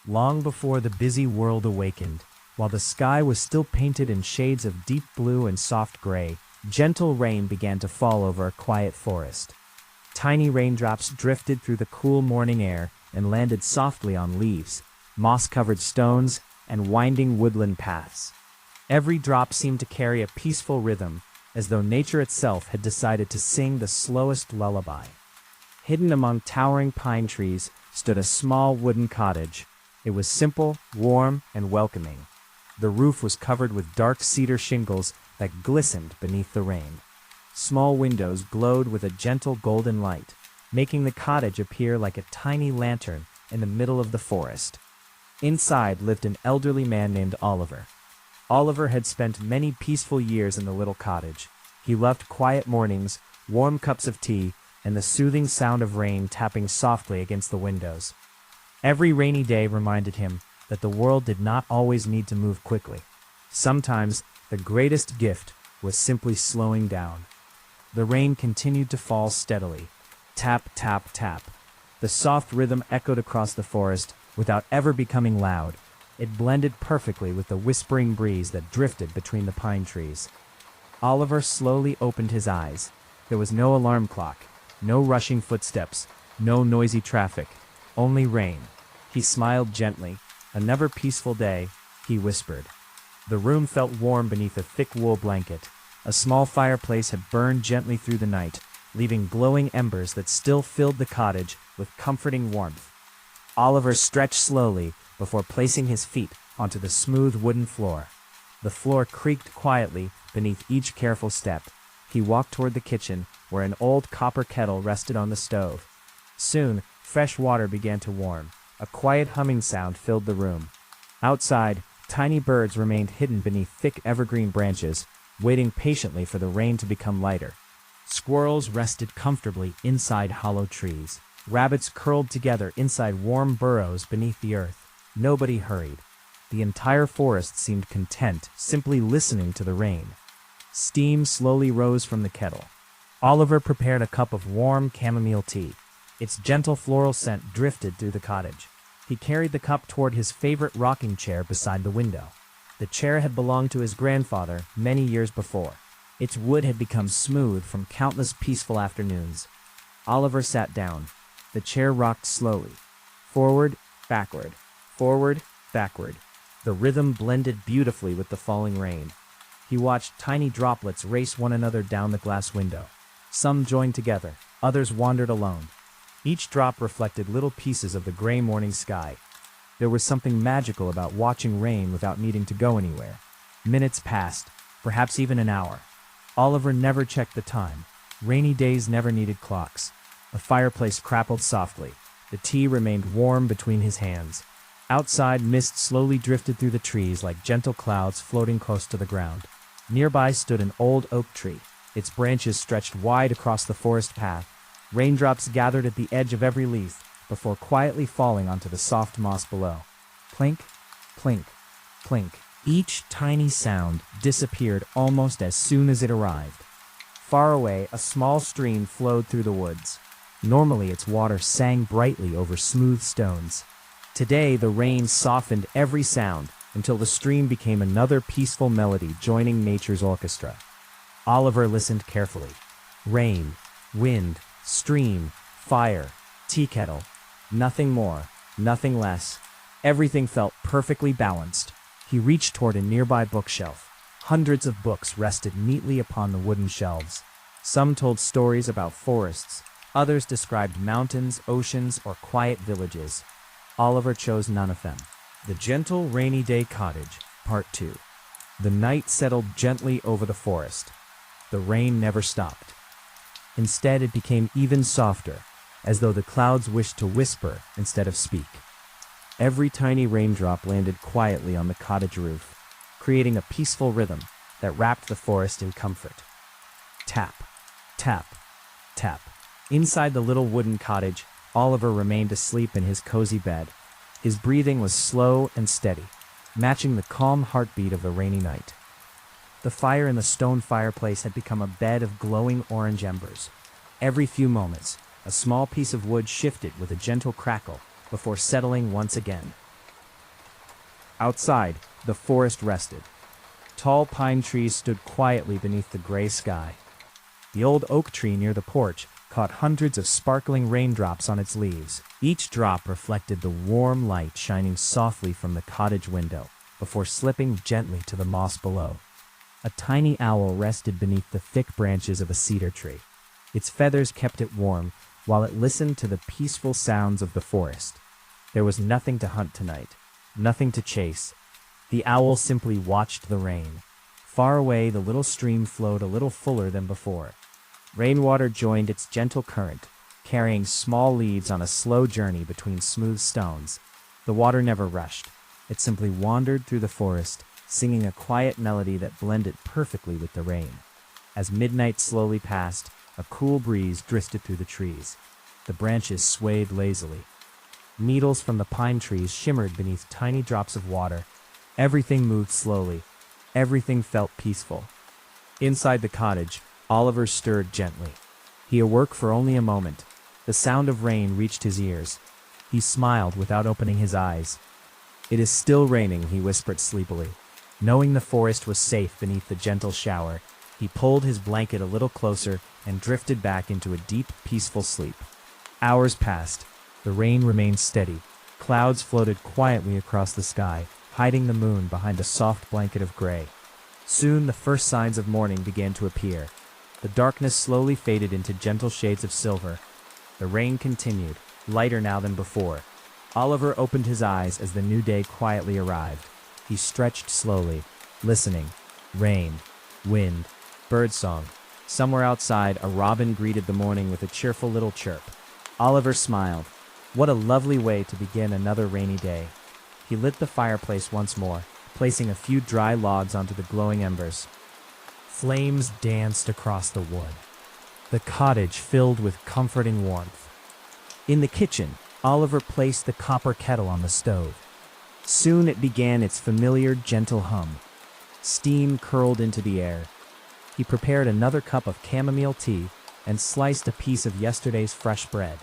long before the busy world awakened. While the sky was still painted in shades of deep blue and soft gray, gentle rain began to fall over a quiet forest. Tiny raindrops drifted through the cool morning air and landed softly on leaves, moss-covered stones, and winding woodland paths. Every drop seemed to carry a peaceful rhythm, as though nature itself had decided to sing the slowest lullaby. Hidden among towering pine trees stood a small wooden cottage. It was simple, warm, and welcoming. The roof was covered with dark cedar shingles that glistened beneath the rain. Small windows glowed with a gentle golden light, making the cottage appear like a tiny lantern in the middle of the forest. Inside lived an elderly man named Oliver. Oliver had spent many peaceful years in the little cottage. He loved quiet mornings, warm cups of tea, and the soothing sound of rain tapping softly against the windows. Every rainy day reminded him that the world did not always need to move quickly. Sometimes the greatest gift was simply slowing down. The rain continued to fall steadily. Tap, tap, tap. The soft rhythm echoed across the forest without ever becoming loud. It blended perfectly with the whispering breeze that drifted between the pine trees. Oliver slowly opened his eyes. There was no alarm clock, no rushing footsteps, no noisy traffic, only rain. He smiled gently. "Another peaceful day," he whispered. The room felt warm beneath a thick wool blanket. A small fireplace had burned gently through the night, leaving glowing embers that still filled the cottage with comforting warmth. Oliver stretched slowly before placing his feet onto the smooth wooden floor. The floor creaked quietly beneath each careful step. He walked toward the kitchen, where an old copper kettle rested on the stove. Soon, fresh water began to warm. A quiet humming sound filled the room. Outside, tiny birds remained hidden beneath thick evergreen branches, waiting patiently for the rain to become lighter. Squirrels rested comfortably inside hollow trees. Rabbits curled together inside warm burrows beneath the earth. Nobody hurried. The entire forest seemed content, simply listening to the rain. Steam slowly rose from the kettle. Oliver prepared a cup of warm chamomile tea. Its gentle floral scent drifted through the cottage. He carried the cup toward his favorite rocking chair beside the window. The chair had belonged to his grandfather many years before. Its wood had become smooth from countless peaceful afternoons. Oliver sat down. The chair rocked slowly. Forward, backward, forward, backward. The rhythm blended beautifully with the falling rain. He watched tiny droplets race one another down the glass window. Some joined together, others wandered alone. Each drop reflected little pieces of the gray morning sky. There was something magical about watching rain without needing to go anywhere. Minutes passed, perhaps even an hour. Oliver never checked the time. Rainy days never needed clocks. The fireplace crackled softly. The tea remained warm between his hands. Outside, mist slowly drifted through the trees like gentle clouds floating close to the ground. Nearby stood an old oak tree. Its branches stretched wide across the forest path. Raindrops gathered at the edge of every leaf before quietly falling onto the soft moss below. Plink, plink, plink. Each tiny sound disappeared almost as soon as it arrived. Far away, a small stream flowed through the woods. Normally, its water sang brightly over smooth stones. Today, the rain softened every sound until the stream became another peaceful melody joining nature's orchestra. Oliver listened carefully. Rain, wind, stream, fire, tea kettle. Nothing more, nothing less. Everything felt perfectly balanced. He reached toward a nearby bookshelf. Hundreds of books rested neatly upon the wooden shelves. Some told stories about forests. Others described mountains, oceans, or quiet villages. Oliver chose none of them. The Gentle Rainy Day Cottage, Part 2. The night settled gently over the forest. The rain never stopped. Instead, it became even softer, as though the clouds wished to whisper instead of speak. Every tiny raindrop landed quietly on the cottage roof, creating a peaceful rhythm that wrapped the forest in comfort. Tap, tap, tap. Inside the little wooden cottage, Oliver remained asleep in his cozy bed. His breathing was slow and steady, matching the calm heartbeat of the rainy night. The fire in the stone fireplace had become a bed of glowing orange embers. Every few moments, a small piece of wood shifted with a gentle crackle before settling once again. Outside, the forest rested. Tall pine trees stood quietly beneath the gray sky. The old oak tree near the porch caught hundreds of sparkling raindrops on its leaves. Each drop reflected the warm light shining softly from the cottage window before slipping gently to the moss below. A tiny owl rested beneath the thick branches of a cedar tree. Its feathers kept it warm while it listened to the peaceful sounds of the forest. There was nothing to hunt tonight, nothing to chase. The owl simply watched the rain. Far away, the little stream flowed a little fuller than before. Rainwater joined its gentle current, carrying small leaves on a slow journey between smooth stones. The water never rushed. It simply wandered through the forest, singing a quiet melody that blended perfectly with the rain. As midnight slowly passed, a cool breeze drifted through the trees. The branches swayed lazily. Needles from the pine trees shimmered beneath tiny drops of water. Everything moved slowly. Everything felt peaceful. Inside the cottage, Oliver stirred gently. He awoke for only a moment. The sound of rain reached his ears. He smiled without opening his eyes. "It is still raining," he whispered sleepily. Knowing the forest was safe beneath the gentle shower, he pulled his blanket a little closer and drifted back into a deep, peaceful sleep. Hours passed. The rain remained steady. Clouds floated quietly across the sky, hiding the moon behind a soft blanket of gray. Soon the first signs of morning began to appear. The darkness slowly faded into gentle shades of silver. The rain continued, lighter now than before. Oliver opened his eyes as the new day quietly arrived. He stretched slowly, listening. Rain, wind, birdsong. Somewhere outside, a robin greeted the morning with a cheerful little chirp. Oliver smiled. What a lovely way to begin another rainy day. He lit the fireplace once more, placing a few dry logs onto the glowing embers. Flames danced across the wood. The cottage filled with comforting warmth. In the kitchen, Oliver placed the copper kettle on the stove. Soon it began its familiar, gentle hum. Steam curled into the air. He prepared another cup of chamomile tea and sliced a piece of yesterday's fresh bread.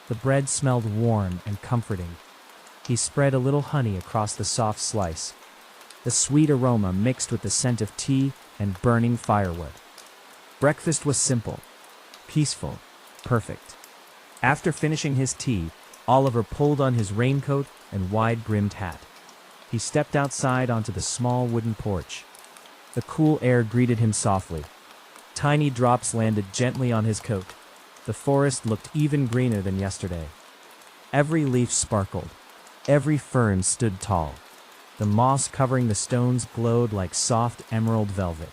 The bread smelled warm and comforting. He spread a little honey across the soft slice. The sweet aroma mixed with the scent of tea and burning firewood. Breakfast was simple, peaceful, perfect. After finishing his tea, Oliver pulled on his raincoat and wide-brimmed hat. He stepped outside onto the small wooden porch. The cool air greeted him softly. Tiny drops landed gently on his coat. The forest looked even greener than yesterday. Every leaf sparkled. Every fern stood tall. The moss covering the stones glowed like soft emerald velvet.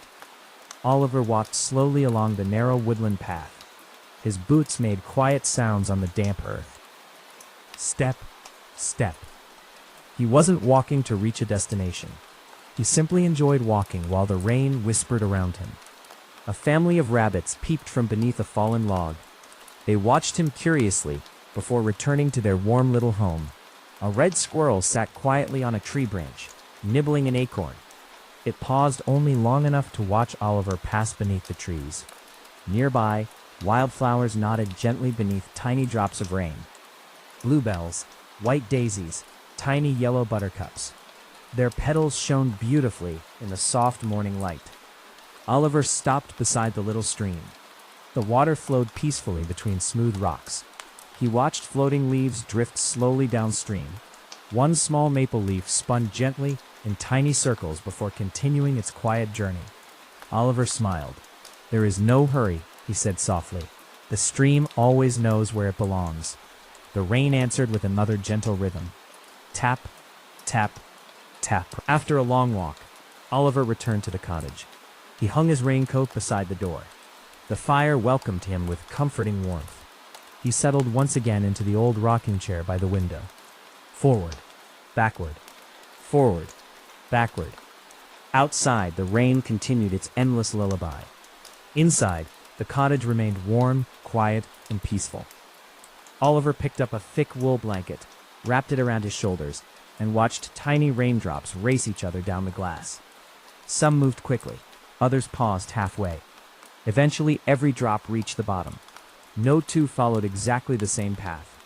Oliver walked slowly along the narrow woodland path. His boots made quiet sounds on the damp earth. Step, step. He wasn't walking to reach a destination. He simply enjoyed walking while the rain whispered around him. A family of rabbits peeped from beneath a fallen log. They watched him curiously before returning to their warm little home. A red squirrel sat quietly on a tree branch, nibbling an acorn. It paused only long enough to watch Oliver pass beneath the trees. Nearby, wildflowers nodded gently beneath tiny drops of rain. Bluebells, white daisies, tiny yellow buttercups. Their petals shone beautifully in the soft morning light. Oliver stopped beside the little stream. The water flowed peacefully between smooth rocks. He watched floating leaves drift slowly downstream. One small maple leaf spun gently in tiny circles before continuing its quiet journey. Oliver smiled. "There is no hurry," he said softly. "The stream always knows where it belongs." The rain answered with another gentle rhythm. Tap, tap, tap. After a long walk, Oliver returned to the cottage. He hung his raincoat beside the door. The fire welcomed him with comforting warmth. He settled once again into the old rocking chair by the window. Forward, backward, forward, backward. Outside, the rain continued its endless lullaby. Inside, the cottage remained warm, quiet, and peaceful. Oliver picked up a thick wool blanket, wrapped it around his shoulders, and watched tiny raindrops race each other down the glass. Some moved quickly, others paused halfway. Eventually, every drop reached the bottom. No two followed exactly the same path.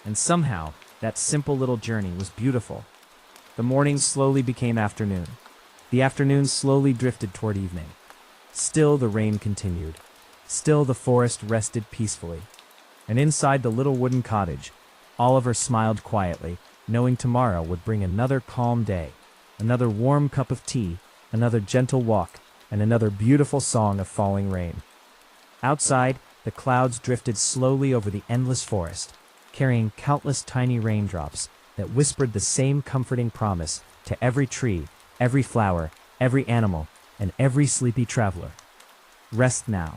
And somehow, that simple little journey was beautiful. The morning slowly became afternoon. The afternoon slowly drifted toward evening. Still the rain continued. Still the forest rested peacefully. And inside the little wooden cottage, Oliver smiled quietly, knowing tomorrow would bring another calm day, another warm cup of tea, another gentle walk, and another beautiful song of falling rain. Outside, the clouds drifted slowly over the endless forest, carrying countless tiny raindrops that whispered the same comforting promise to every tree, every flower, every animal, and every sleepy traveler. Rest now.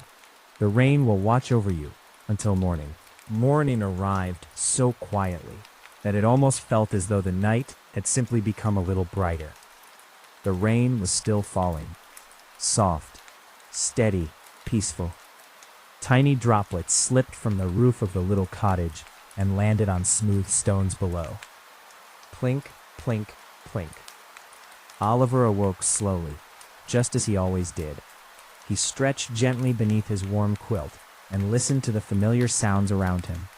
The rain will watch over you until morning. Morning arrived so quietly that it almost felt as though the night had simply become a little brighter. The rain was still falling. Soft, steady, peaceful. Tiny droplets slipped from the roof of the little cottage and landed on smooth stones below. Plink, plink, plink. Oliver awoke slowly, just as he always did. He stretched gently beneath his warm quilt and listened to the familiar sounds around him.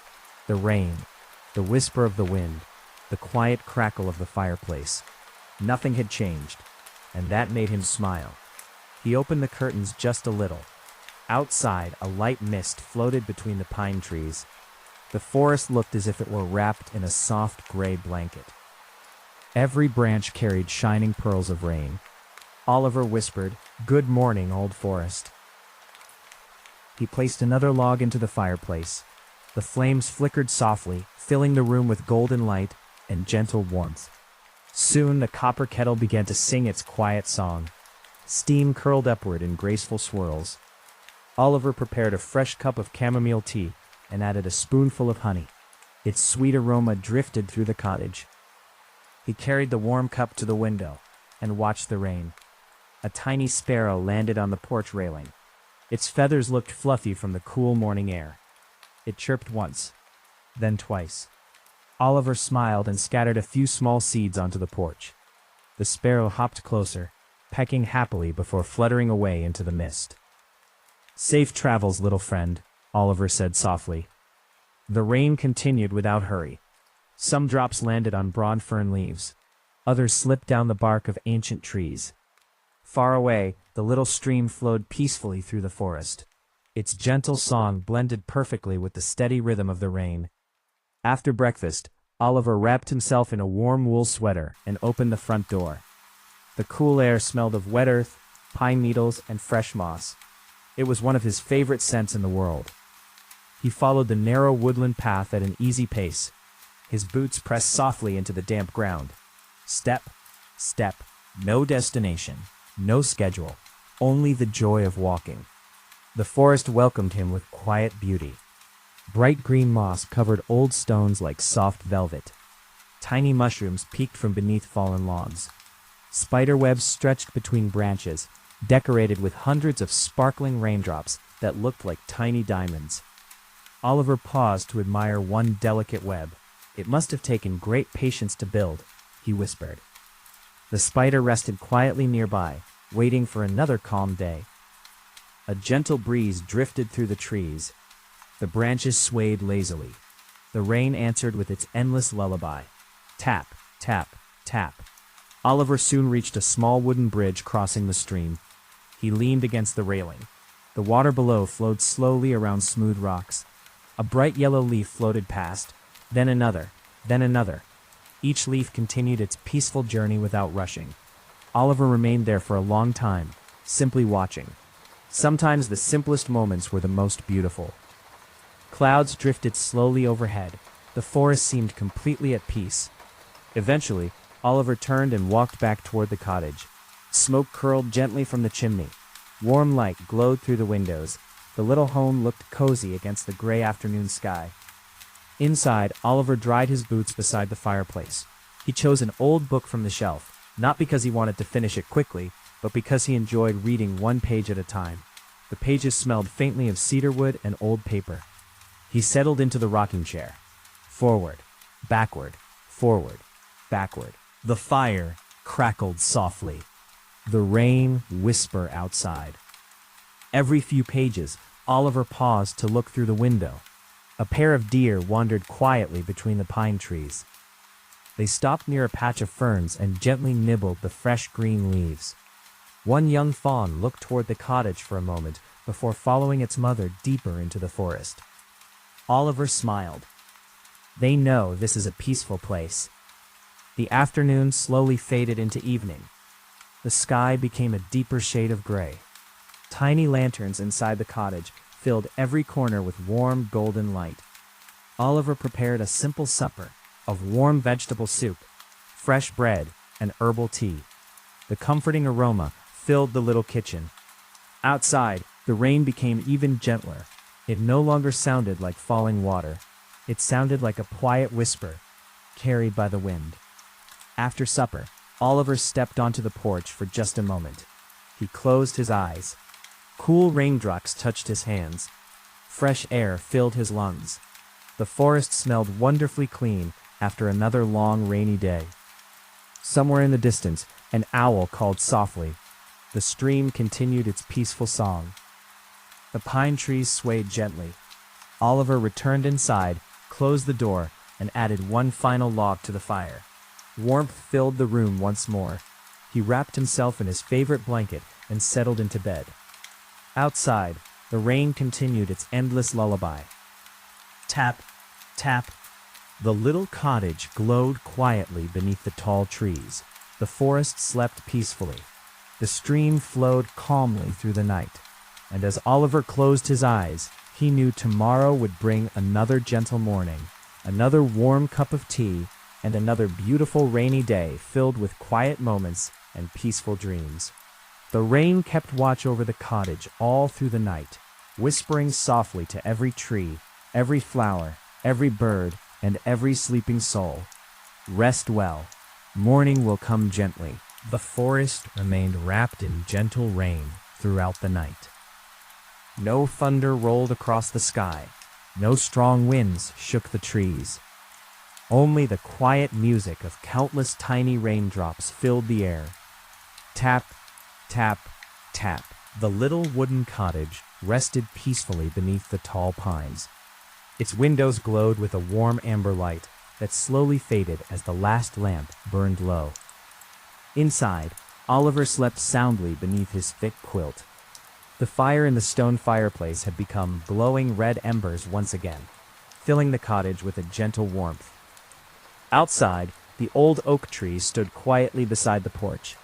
The rain, the whisper of the wind, the quiet crackle of the fireplace. Nothing had changed, and that made him smile. He opened the curtains just a little. Outside, a light mist floated between the pine trees. The forest looked as if it were wrapped in a soft gray blanket. Every branch carried shining pearls of rain. Oliver whispered, "Good morning, old forest." He placed another log into the fireplace. The flames flickered softly, filling the room with golden light and gentle warmth. Soon the copper kettle began to sing its quiet song. Steam curled upward in graceful swirls. Oliver prepared a fresh cup of chamomile tea and added a spoonful of honey. Its sweet aroma drifted through the cottage. He carried the warm cup to the window and watched the rain. A tiny sparrow landed on the porch railing. Its feathers looked fluffy from the cool morning air. It chirped once, then twice. Oliver smiled and scattered a few small seeds onto the porch. The sparrow hopped closer, pecking happily before fluttering away into the mist. "Safe travels, little friend," Oliver said softly. The rain continued without hurry. Some drops landed on broad fern leaves. Others slipped down the bark of ancient trees. Far away, the little stream flowed peacefully through the forest. Its gentle song blended perfectly with the steady rhythm of the rain. After breakfast, Oliver wrapped himself in a warm wool sweater and opened the front door. The cool air smelled of wet earth, pine needles, and fresh moss. It was one of his favorite scents in the world. He followed the narrow woodland path at an easy pace. His boots pressed softly into the damp ground. Step, step, no destination, no schedule, only the joy of walking. The forest welcomed him with quiet beauty. Bright green moss covered old stones like soft velvet. Tiny mushrooms peeked from beneath fallen logs. Spider webs stretched between branches, decorated with hundreds of sparkling raindrops that looked like tiny diamonds. Oliver paused to admire one delicate web. "It must have taken great patience to build," he whispered. The spider rested quietly nearby, waiting for another calm day. A gentle breeze drifted through the trees. The branches swayed lazily. The rain answered with its endless lullaby. Tap, tap, tap. Oliver soon reached a small wooden bridge crossing the stream. He leaned against the railing. The water below flowed slowly around smooth rocks. A bright yellow leaf floated past, then another, then another. Each leaf continued its peaceful journey without rushing. Oliver remained there for a long time, simply watching. Sometimes the simplest moments were the most beautiful. Clouds drifted slowly overhead. The forest seemed completely at peace. Eventually, Oliver turned and walked back toward the cottage. Smoke curled gently from the chimney. Warm light glowed through the windows. The little home looked cozy against the gray afternoon sky. Inside, Oliver dried his boots beside the fireplace. He chose an old book from the shelf, not because he wanted to finish it quickly, but because he enjoyed reading one page at a time. The pages smelled faintly of cedarwood and old paper. He settled into the rocking chair. Forward, backward, forward, backward. The fire crackled softly. The rain whispered outside. Every few pages, Oliver paused to look through the window. A pair of deer wandered quietly between the pine trees. They stopped near a patch of ferns and gently nibbled the fresh green leaves. One young fawn looked toward the cottage for a moment before following its mother deeper into the forest. Oliver smiled. They know this is a peaceful place. The afternoon slowly faded into evening. The sky became a deeper shade of gray. Tiny lanterns inside the cottage filled every corner with warm golden light. Oliver prepared a simple supper of warm vegetable soup, fresh bread, and herbal tea. The comforting aroma filled the little kitchen. Outside, the rain became even gentler. It no longer sounded like falling water. It sounded like a quiet whisper, carried by the wind. After supper, Oliver stepped onto the porch for just a moment. He closed his eyes. Cool raindrops touched his hands. Fresh air filled his lungs. The forest smelled wonderfully clean after another long rainy day. Somewhere in the distance, an owl called softly. The stream continued its peaceful song. The pine trees swayed gently. Oliver returned inside, closed the door, and added one final log to the fire. Warmth filled the room once more. He wrapped himself in his favorite blanket and settled into bed. Outside, the rain continued its endless lullaby. Tap, tap. The little cottage glowed quietly beneath the tall trees. The forest slept peacefully. The stream flowed calmly through the night. And as Oliver closed his eyes, he knew tomorrow would bring another gentle morning, another warm cup of tea, and another beautiful rainy day filled with quiet moments and peaceful dreams. The rain kept watch over the cottage all through the night, whispering softly to every tree, every flower, every bird, and every sleeping soul. Rest well. Morning will come gently. The forest remained wrapped in gentle rain throughout the night. No thunder rolled across the sky. No strong winds shook the trees. Only the quiet music of countless tiny raindrops filled the air. Tap, tap, tap. The little wooden cottage rested peacefully beneath the tall pines. Its windows glowed with a warm amber light that slowly faded as the last lamp burned low. Inside, Oliver slept soundly beneath his thick quilt. The fire in the stone fireplace had become glowing red embers once again, filling the cottage with a gentle warmth. Outside, the old oak tree stood quietly beside the porch.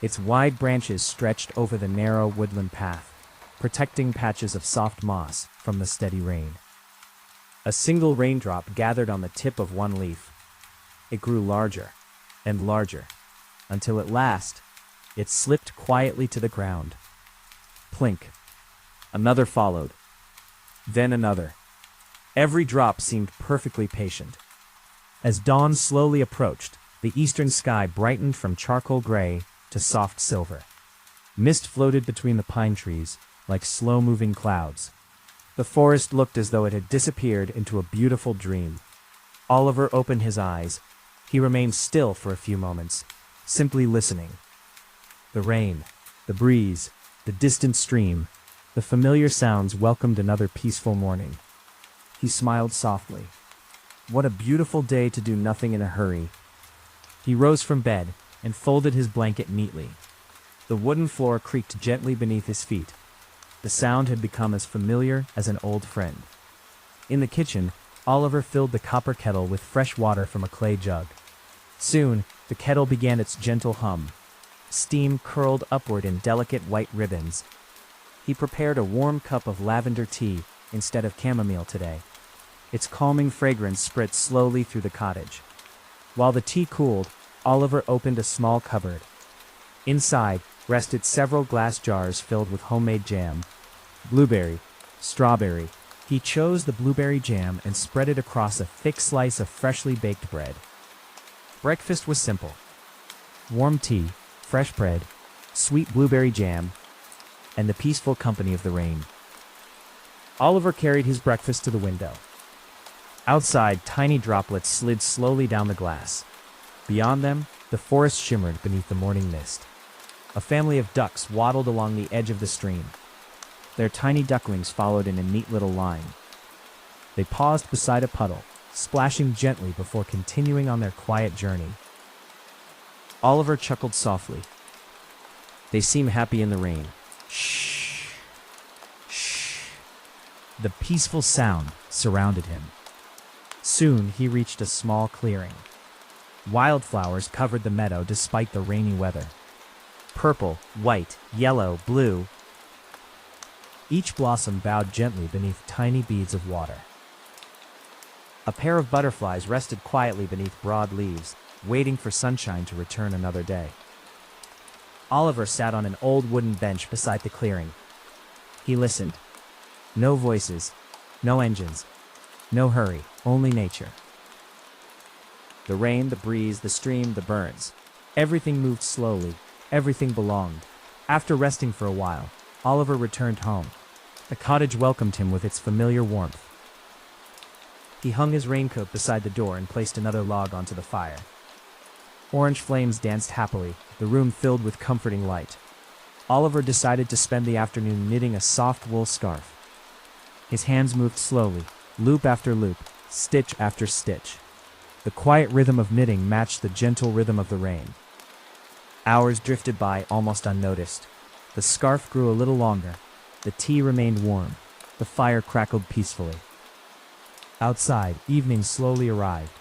Its wide branches stretched over the narrow woodland path, protecting patches of soft moss from the steady rain. A single raindrop gathered on the tip of one leaf. It grew larger and larger, until at last, it slipped quietly to the ground. Plink. Another followed. Then another. Every drop seemed perfectly patient. As dawn slowly approached, the eastern sky brightened from charcoal gray to soft silver. Mist floated between the pine trees like slow-moving clouds. The forest looked as though it had disappeared into a beautiful dream. Oliver opened his eyes. He remained still for a few moments, simply listening. The rain, the breeze, the distant stream, the familiar sounds welcomed another peaceful morning. He smiled softly. What a beautiful day to do nothing in a hurry. He rose from bed and folded his blanket neatly. The wooden floor creaked gently beneath his feet. The sound had become as familiar as an old friend. In the kitchen, Oliver filled the copper kettle with fresh water from a clay jug. Soon, the kettle began its gentle hum. Steam curled upward in delicate white ribbons. He prepared a warm cup of lavender tea instead of chamomile today. Its calming fragrance spread slowly through the cottage. While the tea cooled, Oliver opened a small cupboard. Inside rested several glass jars filled with homemade jam. Blueberry, strawberry. He chose the blueberry jam and spread it across a thick slice of freshly baked bread. Breakfast was simple. Warm tea, fresh bread, sweet blueberry jam, and the peaceful company of the rain. Oliver carried his breakfast to the window. Outside, tiny droplets slid slowly down the glass. Beyond them, the forest shimmered beneath the morning mist. A family of ducks waddled along the edge of the stream. Their tiny ducklings followed in a neat little line. They paused beside a puddle, splashing gently before continuing on their quiet journey. Oliver chuckled softly. They seem happy in the rain. Shh. Shh. The peaceful sound surrounded him. Soon he reached a small clearing. Wildflowers covered the meadow despite the rainy weather. Purple, white, yellow, blue. Each blossom bowed gently beneath tiny beads of water. A pair of butterflies rested quietly beneath broad leaves, waiting for sunshine to return another day. Oliver sat on an old wooden bench beside the clearing. He listened. No voices, no engines, no hurry, only nature. The rain, the breeze, the stream, the birds. Everything moved slowly. Everything belonged. After resting for a while, Oliver returned home. The cottage welcomed him with its familiar warmth. He hung his raincoat beside the door and placed another log onto the fire. Orange flames danced happily, the room filled with comforting light. Oliver decided to spend the afternoon knitting a soft wool scarf. His hands moved slowly, loop after loop, stitch after stitch. The quiet rhythm of knitting matched the gentle rhythm of the rain. Hours drifted by almost unnoticed. The scarf grew a little longer. The tea remained warm. The fire crackled peacefully. Outside, evening slowly arrived.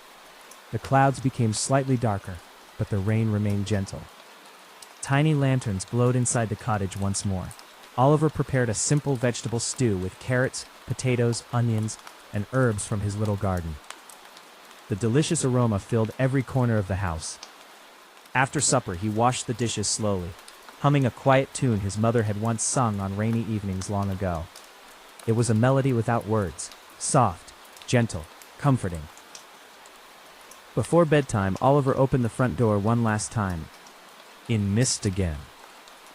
The clouds became slightly darker, but the rain remained gentle. Tiny lanterns glowed inside the cottage once more. Oliver prepared a simple vegetable stew with carrots, potatoes, onions, and herbs from his little garden. The delicious aroma filled every corner of the house. After supper, he washed the dishes slowly, humming a quiet tune his mother had once sung on rainy evenings long ago. It was a melody without words, soft, gentle, comforting. Before bedtime, Oliver opened the front door one last time. In mist again.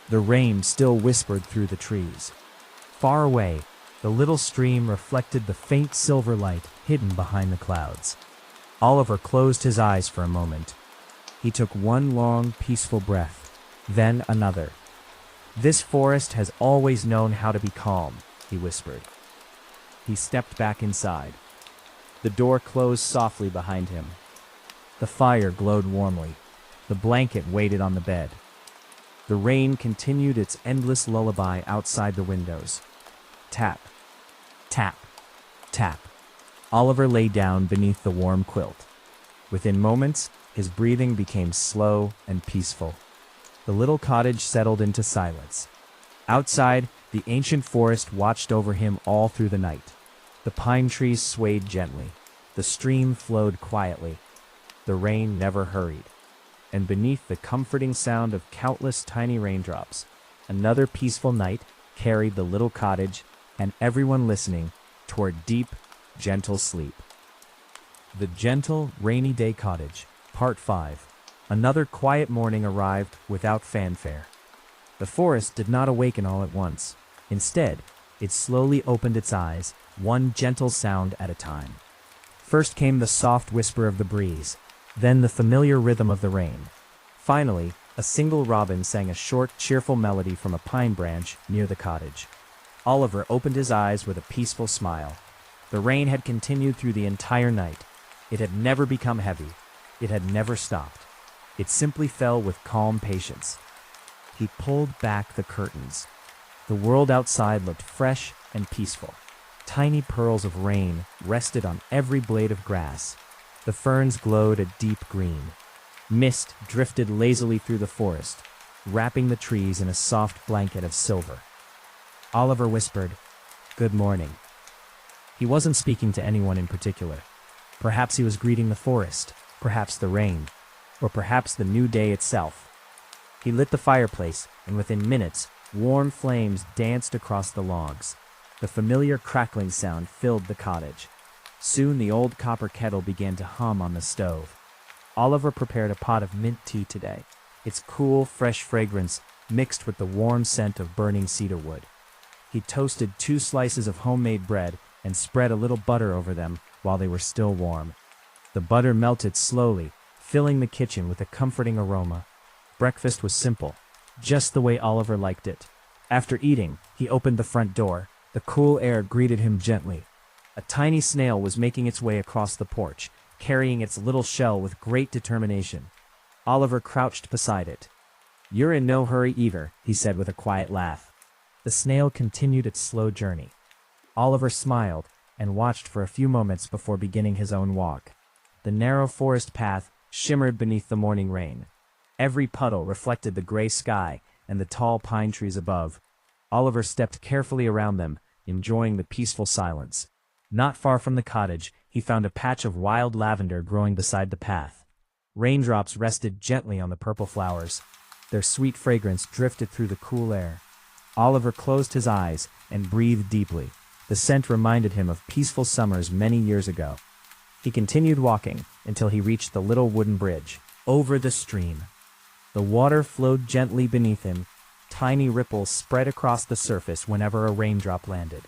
The rain still whispered through the trees. Far away, the little stream reflected the faint silver light hidden behind the clouds. Oliver closed his eyes for a moment. He took one long, peaceful breath, then another. This forest has always known how to be calm, he whispered. He stepped back inside. The door closed softly behind him. The fire glowed warmly. The blanket waited on the bed. The rain continued its endless lullaby outside the windows. Tap, tap, tap. Oliver lay down beneath the warm quilt. Within moments, his breathing became slow and peaceful. The little cottage settled into silence. Outside, the ancient forest watched over him all through the night. The pine trees swayed gently. The stream flowed quietly. The rain never hurried. And beneath the comforting sound of countless tiny raindrops, another peaceful night carried the little cottage and everyone listening toward deep, gentle sleep. The Gentle Rainy Day Cottage, Part 5. Another quiet morning arrived without fanfare. The forest did not awaken all at once. Instead, it slowly opened its eyes, one gentle sound at a time. First came the soft whisper of the breeze, then the familiar rhythm of the rain. Finally, a single robin sang a short, cheerful melody from a pine branch near the cottage. Oliver opened his eyes with a peaceful smile. The rain had continued through the entire night. It had never become heavy. It had never stopped. It simply fell with calm patience. He pulled back the curtains. The world outside looked fresh and peaceful. Tiny pearls of rain rested on every blade of grass. The ferns glowed a deep green. Mist drifted lazily through the forest, wrapping the trees in a soft blanket of silver. Oliver whispered, "Good morning." He wasn't speaking to anyone in particular. Perhaps he was greeting the forest, perhaps the rain, or perhaps the new day itself. He lit the fireplace, and within minutes, warm flames danced across the logs. The familiar crackling sound filled the cottage. Soon the old copper kettle began to hum on the stove. Oliver prepared a pot of mint tea today, its cool, fresh fragrance mixed with the warm scent of burning cedar wood. He toasted 2 slices of homemade bread and spread a little butter over them while they were still warm. The butter melted slowly, filling the kitchen with a comforting aroma. Breakfast was simple, just the way Oliver liked it. After eating, he opened the front door. The cool air greeted him gently. A tiny snail was making its way across the porch, carrying its little shell with great determination. Oliver crouched beside it. "You're in no hurry either," he said with a quiet laugh. The snail continued its slow journey. Oliver smiled and watched for a few moments before beginning his own walk. The narrow forest path shimmered beneath the morning rain. Every puddle reflected the gray sky and the tall pine trees above. Oliver stepped carefully around them, enjoying the peaceful silence. Not far from the cottage, he found a patch of wild lavender growing beside the path. Raindrops rested gently on the purple flowers. Their sweet fragrance drifted through the cool air. Oliver closed his eyes and breathed deeply. The scent reminded him of peaceful summers many years ago. He continued walking until he reached the little wooden bridge over the stream. The water flowed gently beneath him. Tiny ripples spread across the surface whenever a raindrop landed.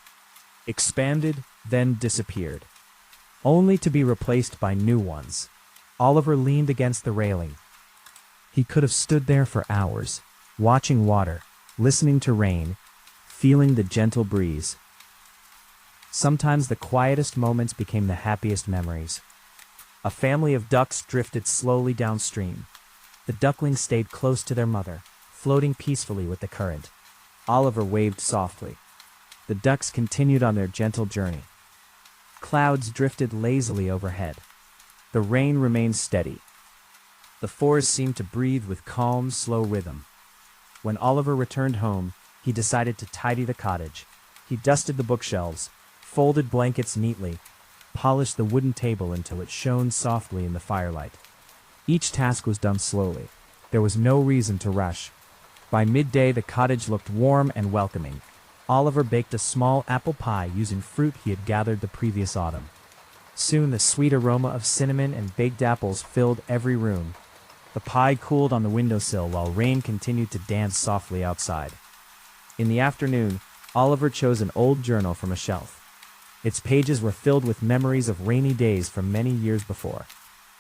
Expanded, then disappeared, only to be replaced by new ones. Oliver leaned against the railing. He could have stood there for hours, watching water, listening to rain, feeling the gentle breeze. Sometimes the quietest moments became the happiest memories. A family of ducks drifted slowly downstream. The ducklings stayed close to their mother, floating peacefully with the current. Oliver waved softly. The ducks continued on their gentle journey. Clouds drifted lazily overhead. The rain remained steady. The forest seemed to breathe with calm, slow rhythm. When Oliver returned home, he decided to tidy the cottage. He dusted the bookshelves, folded blankets neatly, polished the wooden table until it shone softly in the firelight. Each task was done slowly. There was no reason to rush. By midday, the cottage looked warm and welcoming. Oliver baked a small apple pie using fruit he had gathered the previous autumn. Soon the sweet aroma of cinnamon and baked apples filled every room. The pie cooled on the windowsill while rain continued to dance softly outside. In the afternoon, Oliver chose an old journal from a shelf. Its pages were filled with memories of rainy days from many years before.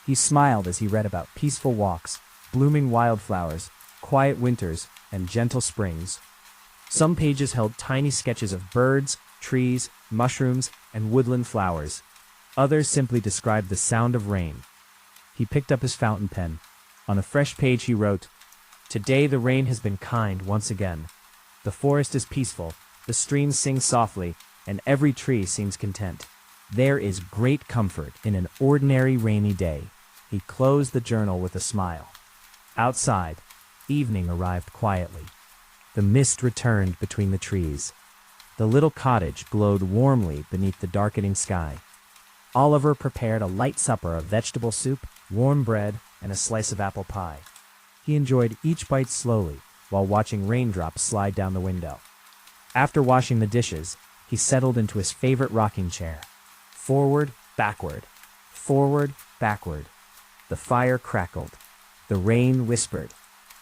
He smiled as he read about peaceful walks, blooming wildflowers, quiet winters, and gentle springs. Some pages held tiny sketches of birds, trees, mushrooms, and woodland flowers. Others simply described the sound of rain. He picked up his fountain pen. On a fresh page he wrote, "Today the rain has been kind once again. The forest is peaceful, the streams sing softly, and every tree seems content. There is great comfort in an ordinary rainy day." He closed the journal with a smile. Outside, evening arrived quietly. The mist returned between the trees. The little cottage glowed warmly beneath the darkening sky. Oliver prepared a light supper of vegetable soup, warm bread, and a slice of apple pie. He enjoyed each bite slowly while watching raindrops slide down the window. After washing the dishes, he settled into his favorite rocking chair. Forward, backward. Forward, backward. The fire crackled. The rain whispered.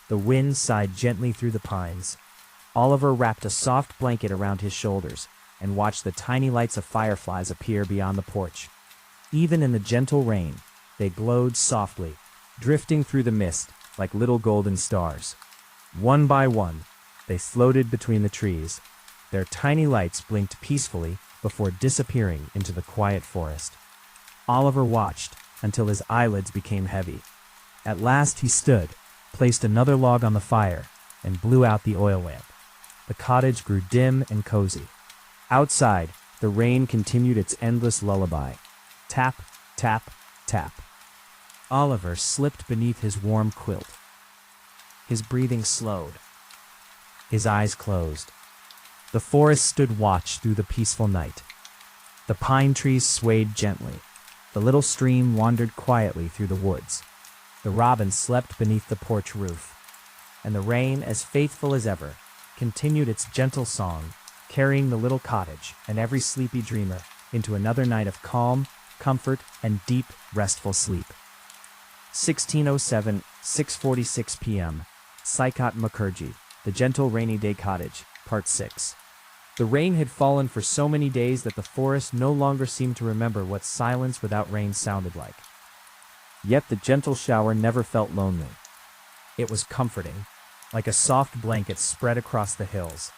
The wind sighed gently through the pines. Oliver wrapped a soft blanket around his shoulders and watched the tiny lights of fireflies appear beyond the porch. Even in the gentle rain, they glowed softly, drifting through the mist like little golden stars. One by one, they floated between the trees. Their tiny lights blinked peacefully before disappearing into the quiet forest. Oliver watched until his eyelids became heavy. At last he stood, placed another log on the fire, and blew out the oil lamp. The cottage grew dim and cozy. Outside, the rain continued its endless lullaby. Tap, tap, tap. Oliver slipped beneath his warm quilt. His breathing slowed. His eyes closed. The forest stood watch through the peaceful night. The pine trees swayed gently. The little stream wandered quietly through the woods. The robin slept beneath the porch roof. And the rain, as faithful as ever, continued its gentle song, carrying the little cottage and every sleepy dreamer into another night of calm, comfort, and deep, restful sleep. 1607, 6:46 p.m. Saikat Mukherjee, The Gentle Rainy Day Cottage, Part 6. The rain had fallen for so many days that the forest no longer seemed to remember what silence without rain sounded like. Yet the gentle shower never felt lonely. It was comforting, like a soft blanket spread across the hills,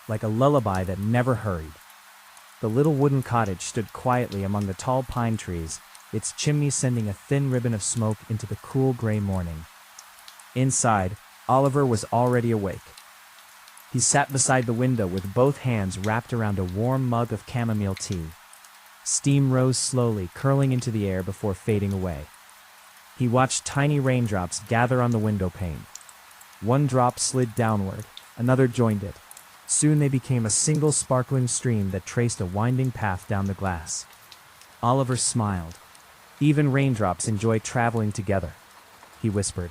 like a lullaby that never hurried. The little wooden cottage stood quietly among the tall pine trees, its chimney sending a thin ribbon of smoke into the cool gray morning. Inside, Oliver was already awake. He sat beside the window with both hands wrapped around a warm mug of chamomile tea. Steam rose slowly, curling into the air before fading away. He watched tiny raindrops gather on the window pane. One drop slid downward, another joined it. Soon they became a single sparkling stream that traced a winding path down the glass. Oliver smiled. Even raindrops enjoy traveling together, he whispered.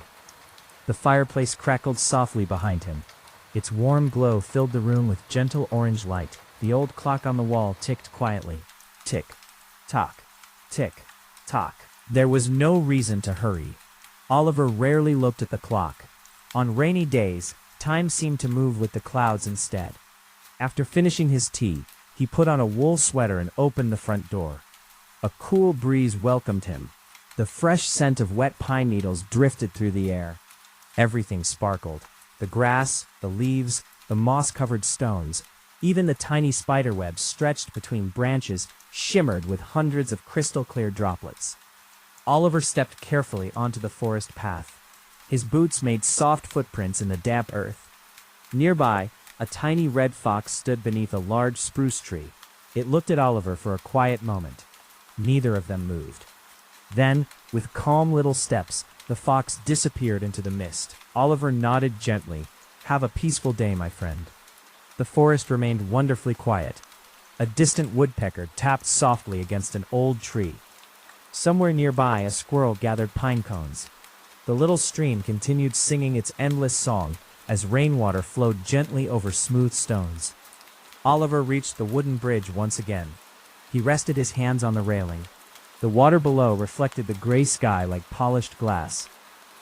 The fireplace crackled softly behind him. Its warm glow filled the room with gentle orange light. The old clock on the wall ticked quietly. Tick, tock, tick, tock. There was no reason to hurry. Oliver rarely looked at the clock. On rainy days, time seemed to move with the clouds instead. After finishing his tea, he put on a wool sweater and opened the front door. A cool breeze welcomed him. The fresh scent of wet pine needles drifted through the air. Everything sparkled. The grass, the leaves, the moss-covered stones, even the tiny spiderwebs stretched between branches shimmered with hundreds of crystal-clear droplets. Oliver stepped carefully onto the forest path. His boots made soft footprints in the damp earth. Nearby, a tiny red fox stood beneath a large spruce tree. It looked at Oliver for a quiet moment. Neither of them moved. Then, with calm little steps, the fox disappeared into the mist. Oliver nodded gently. "Have a peaceful day, my friend." The forest remained wonderfully quiet. A distant woodpecker tapped softly against an old tree. Somewhere nearby, a squirrel gathered pine cones. The little stream continued singing its endless song as rainwater flowed gently over smooth stones. Oliver reached the wooden bridge once again. He rested his hands on the railing. The water below reflected the gray sky like polished glass.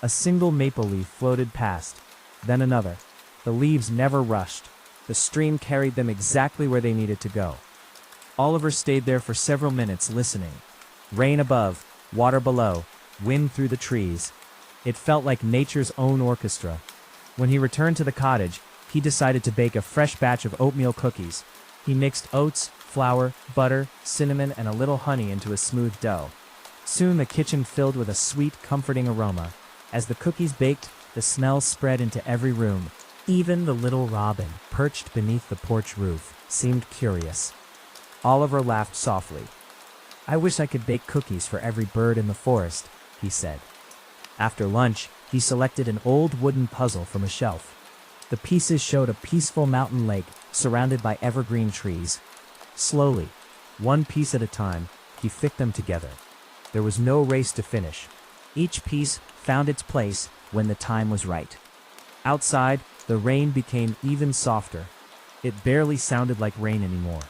A single maple leaf floated past, then another. The leaves never rushed. The stream carried them exactly where they needed to go. Oliver stayed there for several minutes listening. Rain above, water below, wind through the trees. It felt like nature's own orchestra. When he returned to the cottage, he decided to bake a fresh batch of oatmeal cookies. He mixed oats, flour, butter, cinnamon, and a little honey into a smooth dough. Soon the kitchen filled with a sweet, comforting aroma. As the cookies baked, the smell spread into every room. Even the little robin, perched beneath the porch roof, seemed curious. Oliver laughed softly. "I wish I could bake cookies for every bird in the forest," he said. After lunch, he selected an old wooden puzzle from a shelf. The pieces showed a peaceful mountain lake surrounded by evergreen trees. Slowly, one piece at a time, he fit them together. There was no race to finish. Each piece found its place when the time was right. Outside, the rain became even softer. It barely sounded like rain anymore.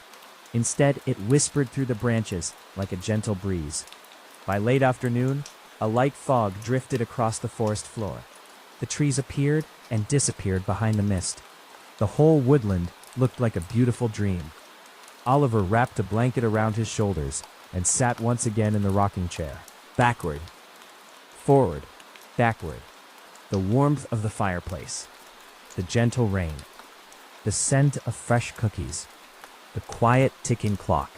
Instead, it whispered through the branches like a gentle breeze. By late afternoon, a light fog drifted across the forest floor. The trees appeared and disappeared behind the mist. The whole woodland looked like a beautiful dream. Oliver wrapped a blanket around his shoulders and sat once again in the rocking chair. Backward, forward, backward. The warmth of the fireplace, the gentle rain, the scent of fresh cookies, the quiet ticking clock.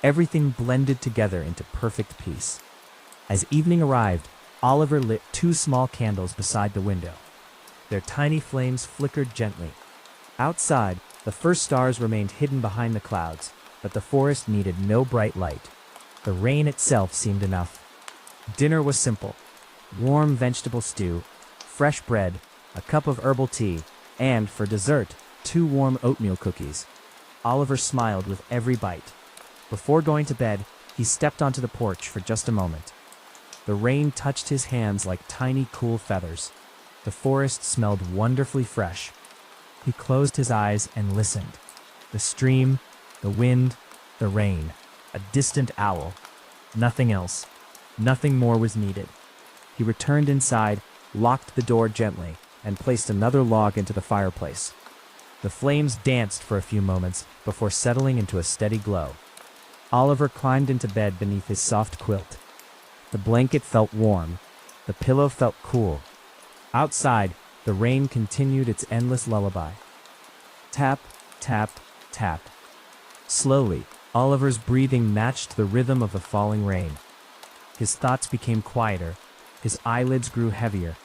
Everything blended together into perfect peace. As evening arrived, Oliver lit 2 small candles beside the window. Their tiny flames flickered gently. Outside, the first stars remained hidden behind the clouds, but the forest needed no bright light. The rain itself seemed enough. Dinner was simple: warm vegetable stew, fresh bread, a cup of herbal tea, and, for dessert, 2 warm oatmeal cookies. Oliver smiled with every bite. Before going to bed, he stepped onto the porch for just a moment. The rain touched his hands like tiny, cool feathers. The forest smelled wonderfully fresh. He closed his eyes and listened. The stream, the wind, the rain, a distant owl. Nothing else. Nothing more was needed. He returned inside, locked the door gently, and placed another log into the fireplace. The flames danced for a few moments before settling into a steady glow. Oliver climbed into bed beneath his soft quilt. The blanket felt warm. The pillow felt cool. Outside, the rain continued its endless lullaby. Tap, tap, tap. Slowly, Oliver's breathing matched the rhythm of the falling rain. His thoughts became quieter, his eyelids grew heavier.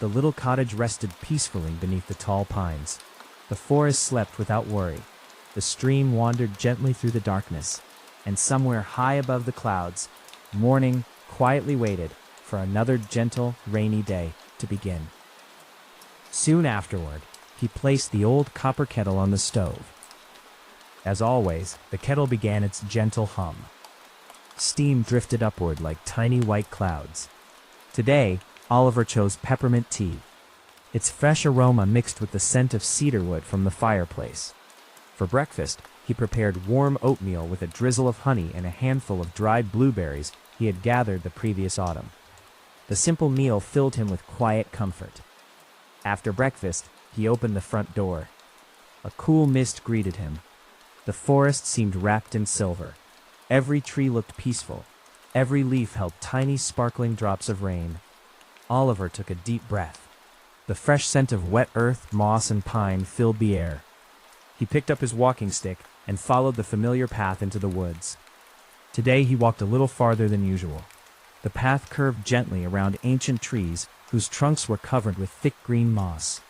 The little cottage rested peacefully beneath the tall pines. The forest slept without worry. The stream wandered gently through the darkness, and somewhere high above the clouds, morning quietly waited for another gentle, rainy day to begin. Soon afterward, he placed the old copper kettle on the stove. As always, the kettle began its gentle hum. Steam drifted upward like tiny white clouds. Today, Oliver chose peppermint tea. Its fresh aroma mixed with the scent of cedarwood from the fireplace. For breakfast, he prepared warm oatmeal with a drizzle of honey and a handful of dried blueberries he had gathered the previous autumn. The simple meal filled him with quiet comfort. After breakfast, he opened the front door. A cool mist greeted him. The forest seemed wrapped in silver. Every tree looked peaceful. Every leaf held tiny sparkling drops of rain. Oliver took a deep breath. The fresh scent of wet earth, moss, and pine filled the air. He picked up his walking stick and followed the familiar path into the woods. Today he walked a little farther than usual. The path curved gently around ancient trees whose trunks were covered with thick green moss.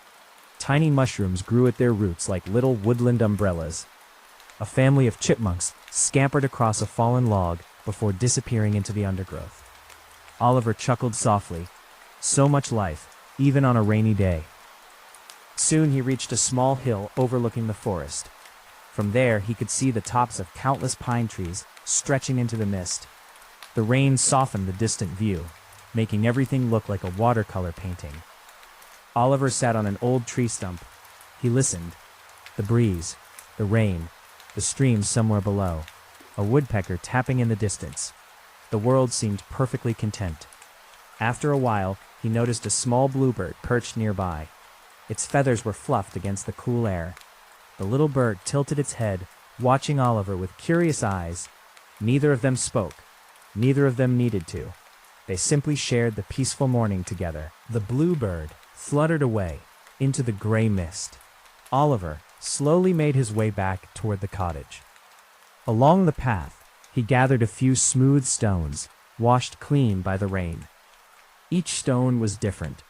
Tiny mushrooms grew at their roots like little woodland umbrellas. A family of chipmunks scampered across a fallen log before disappearing into the undergrowth. Oliver chuckled softly. So much life, even on a rainy day. Soon he reached a small hill overlooking the forest. From there he could see the tops of countless pine trees stretching into the mist. The rain softened the distant view, making everything look like a watercolor painting. Oliver sat on an old tree stump. He listened. The breeze, the rain, the stream somewhere below, a woodpecker tapping in the distance. The world seemed perfectly content. After a while, he noticed a small bluebird perched nearby. Its feathers were fluffed against the cool air. The little bird tilted its head, watching Oliver with curious eyes. Neither of them spoke. Neither of them needed to. They simply shared the peaceful morning together. The bluebird fluttered away into the gray mist. Oliver slowly made his way back toward the cottage. Along the path, he gathered a few smooth stones, washed clean by the rain. Each stone was different.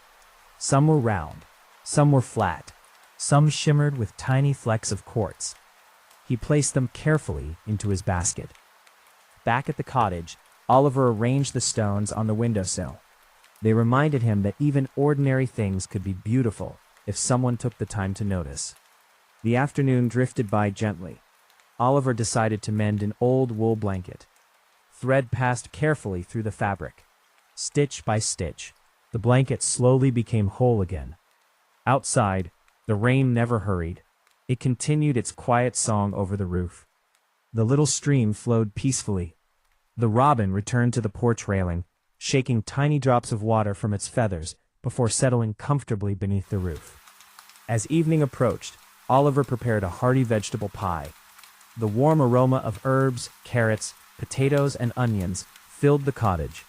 Some were round, some were flat, some shimmered with tiny flecks of quartz. He placed them carefully into his basket. Back at the cottage, Oliver arranged the stones on the windowsill. They reminded him that even ordinary things could be beautiful if someone took the time to notice. The afternoon drifted by gently. Oliver decided to mend an old wool blanket. Thread passed carefully through the fabric. Stitch by stitch, the blanket slowly became whole again. Outside, the rain never hurried. It continued its quiet song over the roof. The little stream flowed peacefully. The robin returned to the porch railing, shaking tiny drops of water from its feathers before settling comfortably beneath the roof. As evening approached, Oliver prepared a hearty vegetable pie. The warm aroma of herbs, carrots, potatoes, and onions filled the cottage.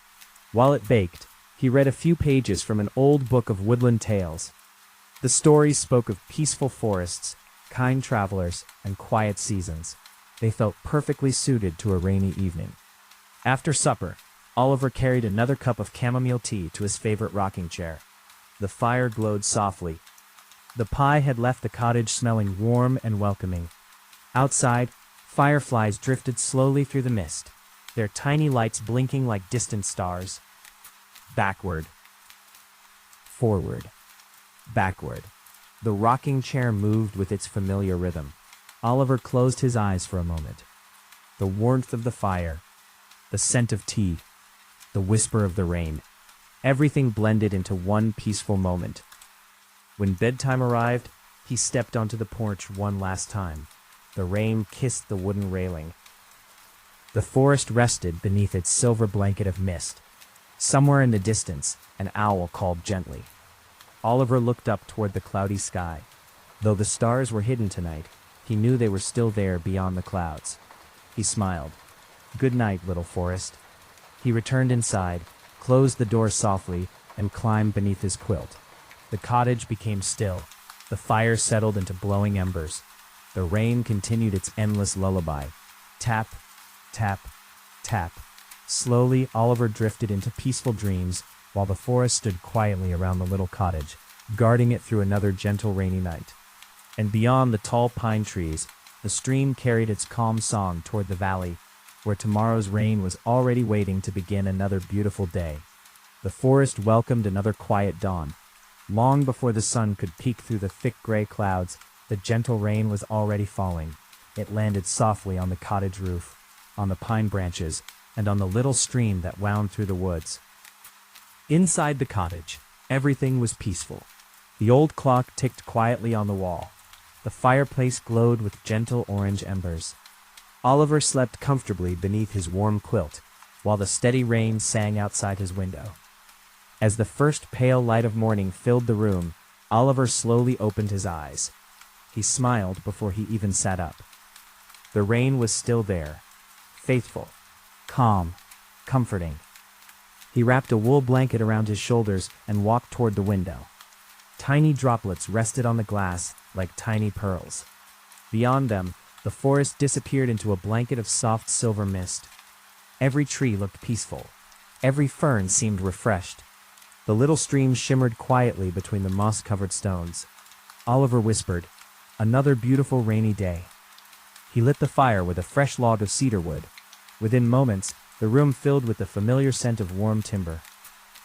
While it baked, he read a few pages from an old book of woodland tales. The stories spoke of peaceful forests, kind travelers, and quiet seasons. They felt perfectly suited to a rainy evening. After supper, Oliver carried another cup of chamomile tea to his favorite rocking chair. The fire glowed softly. The pie had left the cottage smelling warm and welcoming. Outside, fireflies drifted slowly through the mist, their tiny lights blinking like distant stars. Backward. Forward. Backward. The rocking chair moved with its familiar rhythm. Oliver closed his eyes for a moment. The warmth of the fire, the scent of tea, the whisper of the rain, everything blended into one peaceful moment. When bedtime arrived, he stepped onto the porch one last time. The rain kissed the wooden railing. The forest rested beneath its silver blanket of mist. Somewhere in the distance, an owl called gently. Oliver looked up toward the cloudy sky. Though the stars were hidden tonight, he knew they were still there beyond the clouds. He smiled. "Good night, little forest." He returned inside, closed the door softly, and climbed beneath his quilt. The cottage became still. The fire settled into glowing embers. The rain continued its endless lullaby, Tap, tap, tap. Slowly, Oliver drifted into peaceful dreams while the forest stood quietly around the little cottage, guarding it through another gentle rainy night. And beyond the tall pine trees, the stream carried its calm song toward the valley, where tomorrow's rain was already waiting to begin another beautiful day. The forest welcomed another quiet dawn. Long before the sun could peek through the thick gray clouds, the gentle rain was already falling. It landed softly on the cottage roof, on the pine branches, and on the little stream that wound through the woods. Inside the cottage, everything was peaceful. The old clock ticked quietly on the wall. The fireplace glowed with gentle orange embers. Oliver slept comfortably beneath his warm quilt, while the steady rain sang outside his window. As the first pale light of morning filled the room, Oliver slowly opened his eyes. He smiled before he even sat up. The rain was still there, faithful, calm, comforting. He wrapped a wool blanket around his shoulders and walked toward the window. Tiny droplets rested on the glass like tiny pearls. Beyond them, the forest disappeared into a blanket of soft silver mist. Every tree looked peaceful. Every fern seemed refreshed. The little stream shimmered quietly between the moss-covered stones. Oliver whispered, "Another beautiful rainy day." He lit the fire with a fresh log of cedar wood. Within moments, the room filled with the familiar scent of warm timber.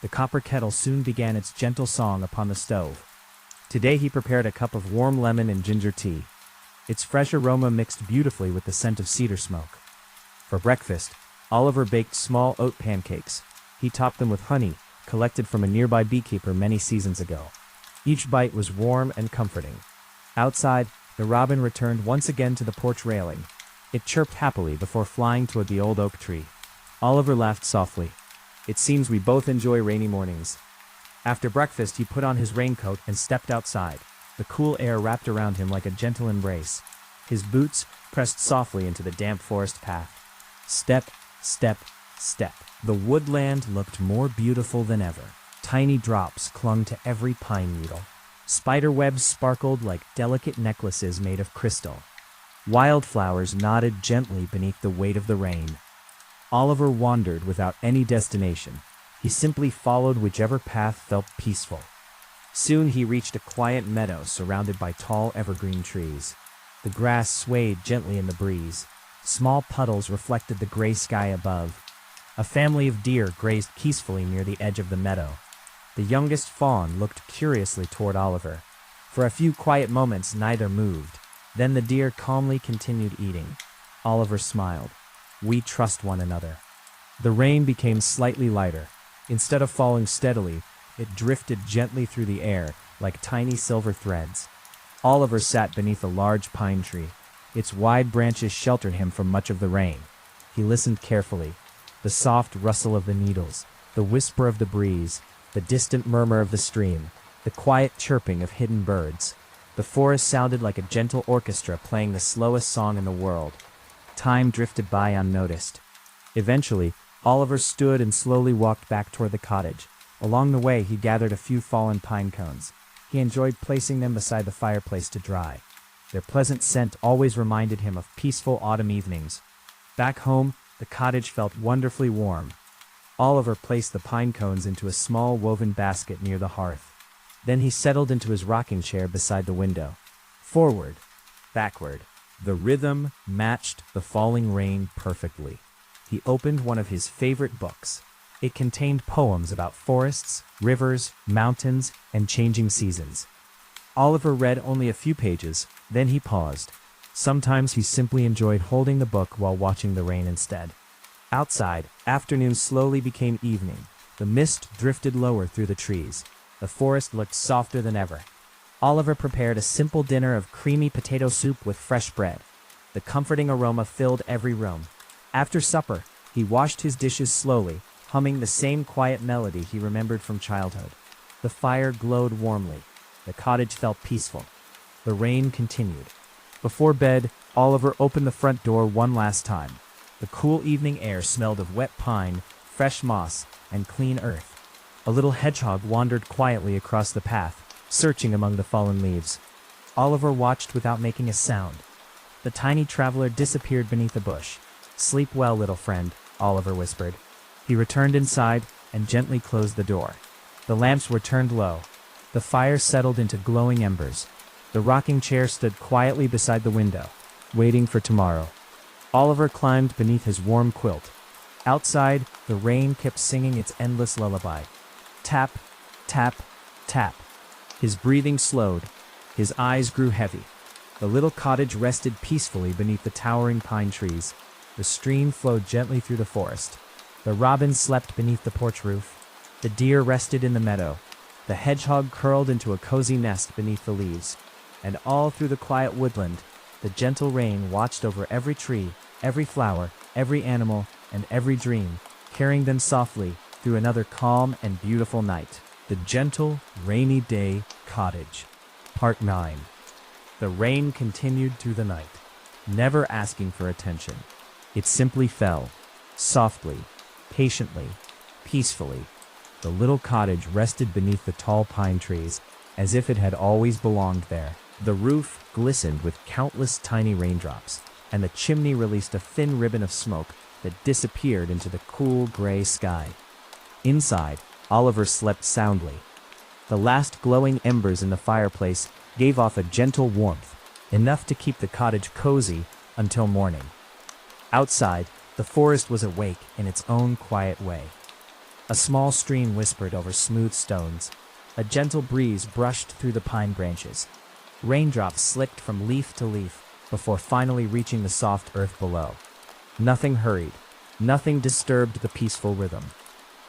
The copper kettle soon began its gentle song upon the stove. Today he prepared a cup of warm lemon and ginger tea. Its fresh aroma mixed beautifully with the scent of cedar smoke. For breakfast, Oliver baked small oat pancakes. He topped them with honey, collected from a nearby beekeeper many seasons ago. Each bite was warm and comforting. Outside, the robin returned once again to the porch railing. It chirped happily before flying toward the old oak tree. Oliver laughed softly. "It seems we both enjoy rainy mornings." After breakfast, he put on his raincoat and stepped outside. The cool air wrapped around him like a gentle embrace. His boots pressed softly into the damp forest path. Step, step, step. The woodland looked more beautiful than ever. Tiny drops clung to every pine needle. Spider webs sparkled like delicate necklaces made of crystal. Wildflowers nodded gently beneath the weight of the rain. Oliver wandered without any destination. He simply followed whichever path felt peaceful. Soon he reached a quiet meadow surrounded by tall evergreen trees. The grass swayed gently in the breeze. Small puddles reflected the gray sky above. A family of deer grazed peacefully near the edge of the meadow. The youngest fawn looked curiously toward Oliver. For a few quiet moments, neither moved. Then the deer calmly continued eating. Oliver smiled. "We trust one another." The rain became slightly lighter. Instead of falling steadily, it drifted gently through the air like tiny silver threads. Oliver sat beneath a large pine tree. Its wide branches sheltered him from much of the rain. He listened carefully. The soft rustle of the needles, the whisper of the breeze, the distant murmur of the stream, the quiet chirping of hidden birds. The forest sounded like a gentle orchestra playing the slowest song in the world. Time drifted by unnoticed. Eventually, Oliver stood and slowly walked back toward the cottage. Along the way, he gathered a few fallen pine cones. He enjoyed placing them beside the fireplace to dry. Their pleasant scent always reminded him of peaceful autumn evenings. Back home, the cottage felt wonderfully warm. Oliver placed the pine cones into a small woven basket near the hearth. Then he settled into his rocking chair beside the window. Forward, backward. The rhythm matched the falling rain perfectly. He opened one of his favorite books. It contained poems about forests, rivers, mountains, and changing seasons. Oliver read only a few pages, then he paused. Sometimes he simply enjoyed holding the book while watching the rain instead. Outside, afternoon slowly became evening. The mist drifted lower through the trees. The forest looked softer than ever. Oliver prepared a simple dinner of creamy potato soup with fresh bread. The comforting aroma filled every room. After supper, he washed his dishes slowly, humming the same quiet melody he remembered from childhood. The fire glowed warmly. The cottage felt peaceful. The rain continued. Before bed, Oliver opened the front door one last time. The cool evening air smelled of wet pine, fresh moss, and clean earth. A little hedgehog wandered quietly across the path, searching among the fallen leaves. Oliver watched without making a sound. The tiny traveler disappeared beneath a bush. "Sleep well, little friend," Oliver whispered. He returned inside and gently closed the door. The lamps were turned low. The fire settled into glowing embers. The rocking chair stood quietly beside the window, waiting for tomorrow. Oliver climbed beneath his warm quilt. Outside, the rain kept singing its endless lullaby. Tap, tap, tap. His breathing slowed. His eyes grew heavy. The little cottage rested peacefully beneath the towering pine trees. The stream flowed gently through the forest. The robins slept beneath the porch roof. The deer rested in the meadow. The hedgehog curled into a cozy nest beneath the leaves. And all through the quiet woodland, the gentle rain watched over every tree, every flower, every animal, and every dream, carrying them softly through another calm and beautiful night. The Gentle, Rainy Day Cottage. Part 9. The rain continued through the night, never asking for attention. It simply fell, softly, patiently, peacefully. The little cottage rested beneath the tall pine trees, as if it had always belonged there. The roof glistened with countless tiny raindrops, and the chimney released a thin ribbon of smoke that disappeared into the cool gray sky. Inside, Oliver slept soundly. The last glowing embers in the fireplace gave off a gentle warmth, enough to keep the cottage cozy until morning. Outside, the forest was awake in its own quiet way. A small stream whispered over smooth stones. A gentle breeze brushed through the pine branches. Raindrops slicked from leaf to leaf before finally reaching the soft earth below. Nothing hurried. Nothing disturbed the peaceful rhythm.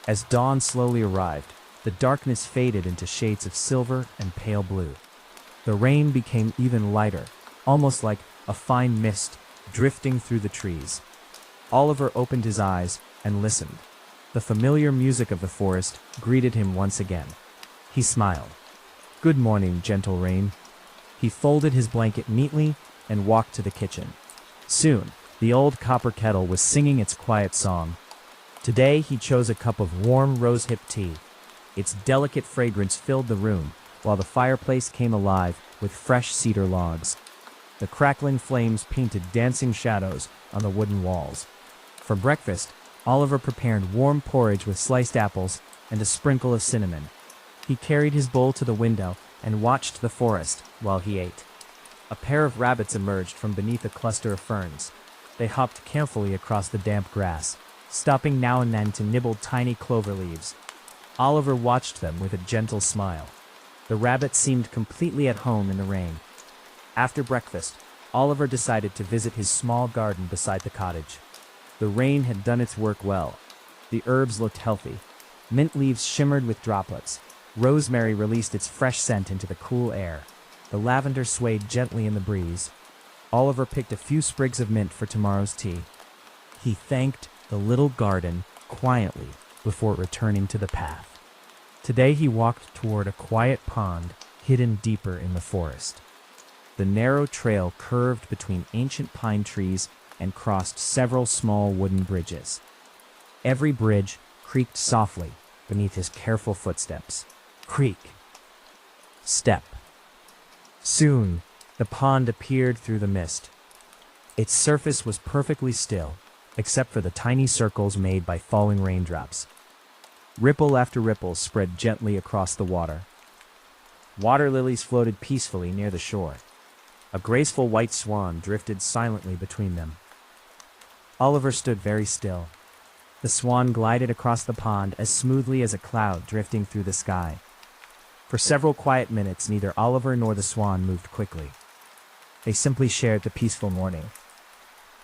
As dawn slowly arrived, the darkness faded into shades of silver and pale blue. The rain became even lighter, almost like a fine mist drifting through the trees. Oliver opened his eyes and listened. The familiar music of the forest greeted him once again. He smiled. "Good morning, gentle rain." He folded his blanket neatly and walked to the kitchen. Soon, the old copper kettle was singing its quiet song. Today, he chose a cup of warm rosehip tea. Its delicate fragrance filled the room, while the fireplace came alive with fresh cedar logs. The crackling flames painted dancing shadows on the wooden walls. For breakfast, Oliver prepared warm porridge with sliced apples and a sprinkle of cinnamon. He carried his bowl to the window and watched the forest while he ate. A pair of rabbits emerged from beneath a cluster of ferns. They hopped carefully across the damp grass, stopping now and then to nibble tiny clover leaves. Oliver watched them with a gentle smile. The rabbits seemed completely at home in the rain. After breakfast, Oliver decided to visit his small garden beside the cottage. The rain had done its work well. The herbs looked healthy. Mint leaves shimmered with droplets. Rosemary released its fresh scent into the cool air. The lavender swayed gently in the breeze. Oliver picked a few sprigs of mint for tomorrow's tea. He thanked the little garden quietly before returning to the path. Today he walked toward a quiet pond hidden deeper in the forest. The narrow trail curved between ancient pine trees and crossed several small wooden bridges. Every bridge creaked softly beneath his careful footsteps. Creak. Step. Soon, the pond appeared through the mist. Its surface was perfectly still, except for the tiny circles made by falling raindrops. Ripple after ripple spread gently across the water. Water lilies floated peacefully near the shore. A graceful white swan drifted silently between them. Oliver stood very still. The swan glided across the pond as smoothly as a cloud drifting through the sky. For several quiet minutes, neither Oliver nor the swan moved quickly. They simply shared the peaceful morning.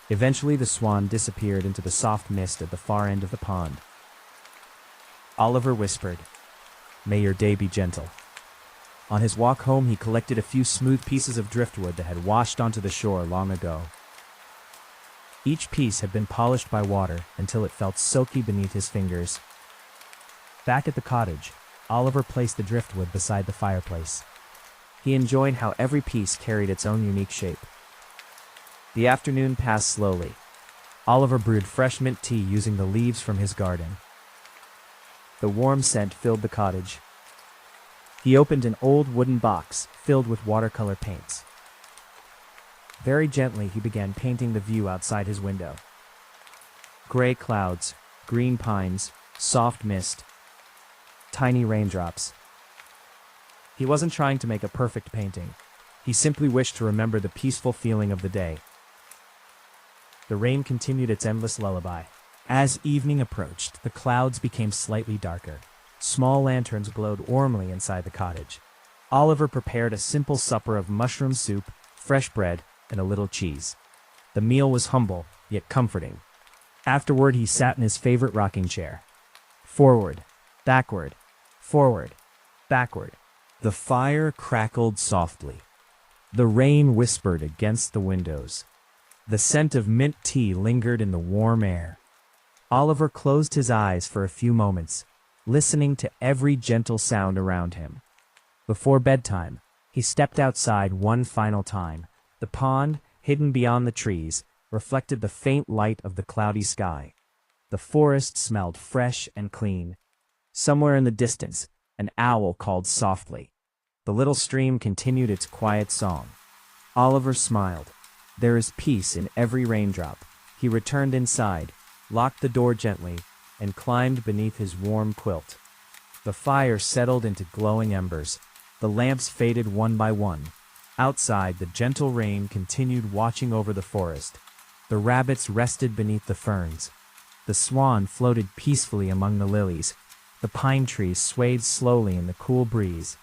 Eventually, the swan disappeared into the soft mist at the far end of the pond. Oliver whispered, "May your day be gentle." On his walk home, he collected a few smooth pieces of driftwood that had washed onto the shore long ago. Each piece had been polished by water until it felt silky beneath his fingers. Back at the cottage, Oliver placed the driftwood beside the fireplace. He enjoyed how every piece carried its own unique shape. The afternoon passed slowly. Oliver brewed fresh mint tea using the leaves from his garden. The warm scent filled the cottage. He opened an old wooden box filled with watercolor paints. Very gently, he began painting the view outside his window. Gray clouds, green pines, soft mist, tiny raindrops. He wasn't trying to make a perfect painting. He simply wished to remember the peaceful feeling of the day. The rain continued its endless lullaby. As evening approached, the clouds became slightly darker. Small lanterns glowed warmly inside the cottage. Oliver prepared a simple supper of mushroom soup, fresh bread, and a little cheese. The meal was humble, yet comforting. Afterward, he sat in his favorite rocking chair. Forward, backward, forward, backward. The fire crackled softly. The rain whispered against the windows. The scent of mint tea lingered in the warm air. Oliver closed his eyes for a few moments, listening to every gentle sound around him. Before bedtime, he stepped outside one final time. The pond, hidden beyond the trees, reflected the faint light of the cloudy sky. The forest smelled fresh and clean. Somewhere in the distance, an owl called softly. The little stream continued its quiet song. Oliver smiled. There is peace in every raindrop. He returned inside, locked the door gently, and climbed beneath his warm quilt. The fire settled into glowing embers. The lamps faded one by one. Outside, the gentle rain continued watching over the forest. The rabbits rested beneath the ferns. The swan floated peacefully among the lilies. The pine trees swayed slowly in the cool breeze.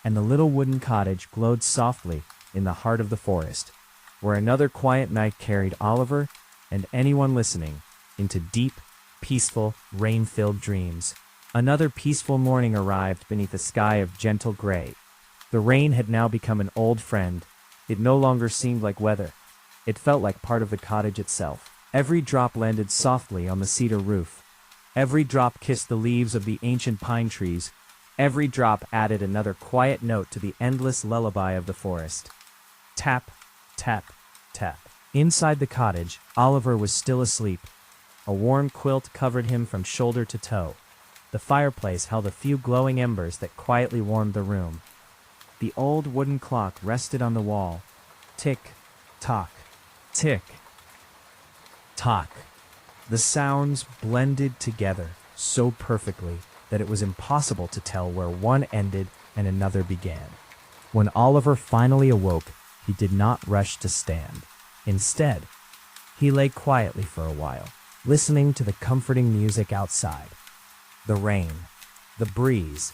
And the little wooden cottage glowed softly in the heart of the forest, where another quiet night carried Oliver and anyone listening into deep, peaceful, rain-filled dreams. Another peaceful morning arrived beneath a sky of gentle gray. The rain had now become an old friend. It no longer seemed like weather. It felt like part of the cottage itself. Every drop landed softly on the cedar roof. Every drop kissed the leaves of the ancient pine trees. Every drop added another quiet note to the endless lullaby of the forest. Tap, tap, tap. Inside the cottage, Oliver was still asleep. A warm quilt covered him from shoulder to toe. The fireplace held a few glowing embers that quietly warmed the room. The old wooden clock rested on the wall. Tick, tock, tick, tock. The sounds blended together so perfectly that it was impossible to tell where one ended and another began. When Oliver finally awoke, he did not rush to stand. Instead, he lay quietly for a while, listening to the comforting music outside. The rain, the breeze,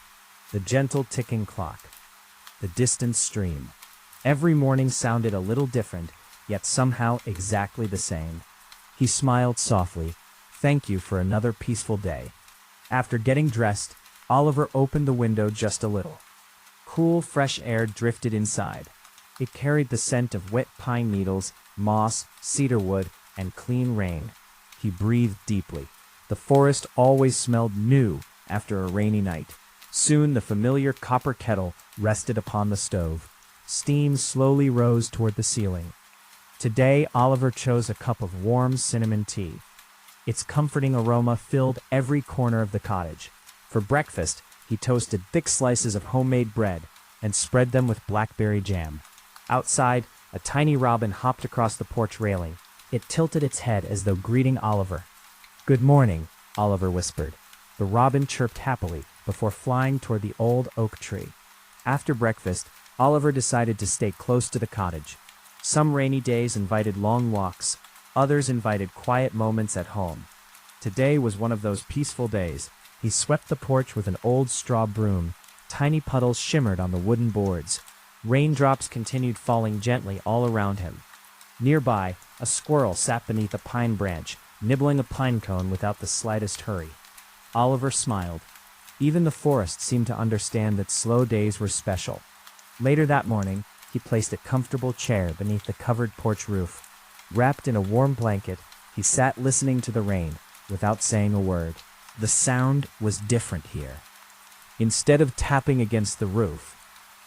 the gentle ticking clock, the distant stream. Every morning sounded a little different, yet somehow exactly the same. He smiled softly. Thank you for another peaceful day. After getting dressed, Oliver opened the window just a little. Cool, fresh air drifted inside. It carried the scent of wet pine needles, moss, cedarwood, and clean rain. He breathed deeply. The forest always smelled new after a rainy night. Soon the familiar copper kettle rested upon the stove. Steam slowly rose toward the ceiling. Today, Oliver chose a cup of warm cinnamon tea. Its comforting aroma filled every corner of the cottage. For breakfast, he toasted thick slices of homemade bread and spread them with blackberry jam. Outside, a tiny robin hopped across the porch railing. It tilted its head as though greeting Oliver. "Good morning," Oliver whispered. The robin chirped happily before flying toward the old oak tree. After breakfast, Oliver decided to stay close to the cottage. Some rainy days invited long walks. Others invited quiet moments at home. Today was one of those peaceful days. He swept the porch with an old straw broom. Tiny puddles shimmered on the wooden boards. Raindrops continued falling gently all around him. Nearby, a squirrel sat beneath a pine branch, nibbling a pine cone without the slightest hurry. Oliver smiled. Even the forest seemed to understand that slow days were special. Later that morning, he placed a comfortable chair beneath the covered porch roof. Wrapped in a warm blanket, he sat listening to the rain without saying a word. The sound was different here. Instead of tapping against the roof,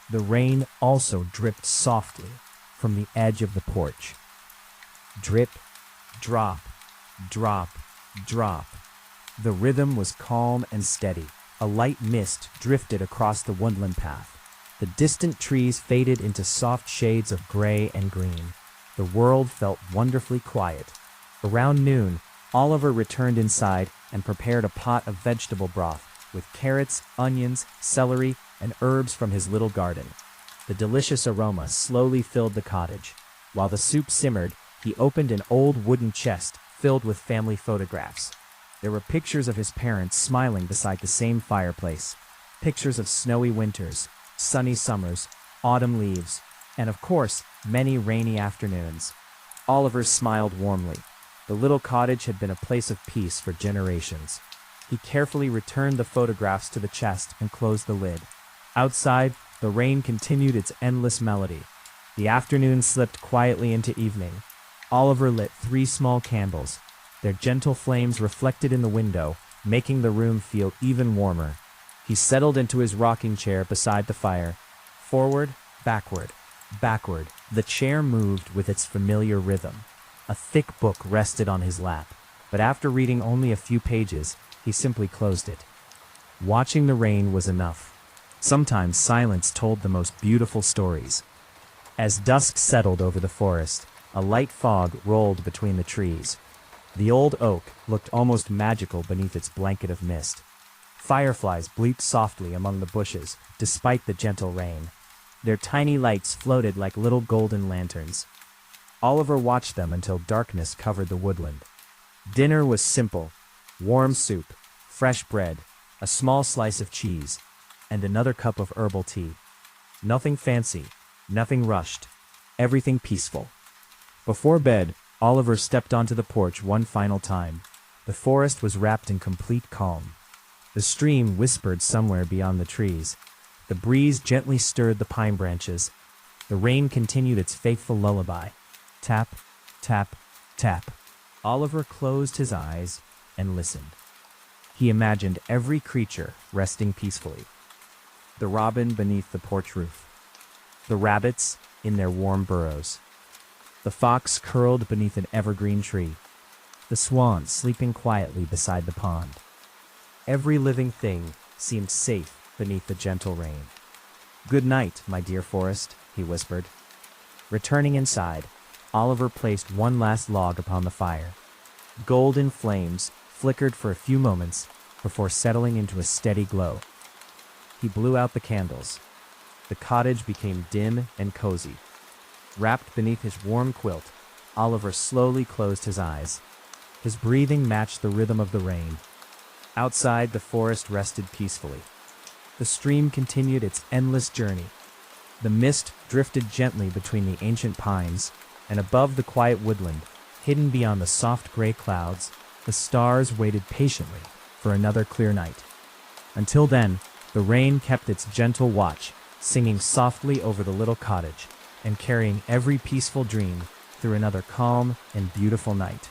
the rain also dripped softly from the edge of the porch. Drip, drop, drop, drop. The rhythm was calm and steady. A light mist drifted across the woodland path. The distant trees faded into soft shades of gray and green. The world felt wonderfully quiet. Around noon, Oliver returned inside and prepared a pot of vegetable broth with carrots, onions, celery, and herbs from his little garden. The delicious aroma slowly filled the cottage. While the soup simmered, he opened an old wooden chest filled with family photographs. There were pictures of his parents smiling beside the same fireplace, pictures of snowy winters, sunny summers, autumn leaves, and of course, many rainy afternoons. Oliver smiled warmly. The little cottage had been a place of peace for generations. He carefully returned the photographs to the chest and closed the lid. Outside, the rain continued its endless melody. The afternoon slipped quietly into evening. Oliver lit 3 small candles. Their gentle flames reflected in the window, making the room feel even warmer. He settled into his rocking chair beside the fire. Forward, backward, backward. The chair moved with its familiar rhythm. A thick book rested on his lap, but after reading only a few pages, he simply closed it. Watching the rain was enough. Sometimes silence told the most beautiful stories. As dusk settled over the forest, a light fog rolled between the trees. The old oak looked almost magical beneath its blanket of mist. Fireflies bleeped softly among the bushes, despite the gentle rain. Their tiny lights floated like little golden lanterns. Oliver watched them until darkness covered the woodland. Dinner was simple: warm soup, fresh bread, a small slice of cheese, and another cup of herbal tea. Nothing fancy, nothing rushed, everything peaceful. Before bed, Oliver stepped onto the porch one final time. The forest was wrapped in complete calm. The stream whispered somewhere beyond the trees. The breeze gently stirred the pine branches. The rain continued its faithful lullaby. Tap, tap, tap. Oliver closed his eyes and listened. He imagined every creature resting peacefully. The robin beneath the porch roof. The rabbits in their warm burrows. The fox curled beneath an evergreen tree. The swan sleeping quietly beside the pond. Every living thing seemed safe beneath the gentle rain. "Good night, my dear forest," he whispered. Returning inside, Oliver placed one last log upon the fire. Golden flames flickered for a few moments before settling into a steady glow. He blew out the candles. The cottage became dim and cozy. Wrapped beneath his warm quilt, Oliver slowly closed his eyes. His breathing matched the rhythm of the rain. Outside, the forest rested peacefully. The stream continued its endless journey. The mist drifted gently between the ancient pines, and above the quiet woodland, hidden beyond the soft gray clouds, the stars waited patiently for another clear night. Until then, the rain kept its gentle watch, singing softly over the little cottage and carrying every peaceful dream through another calm and beautiful night.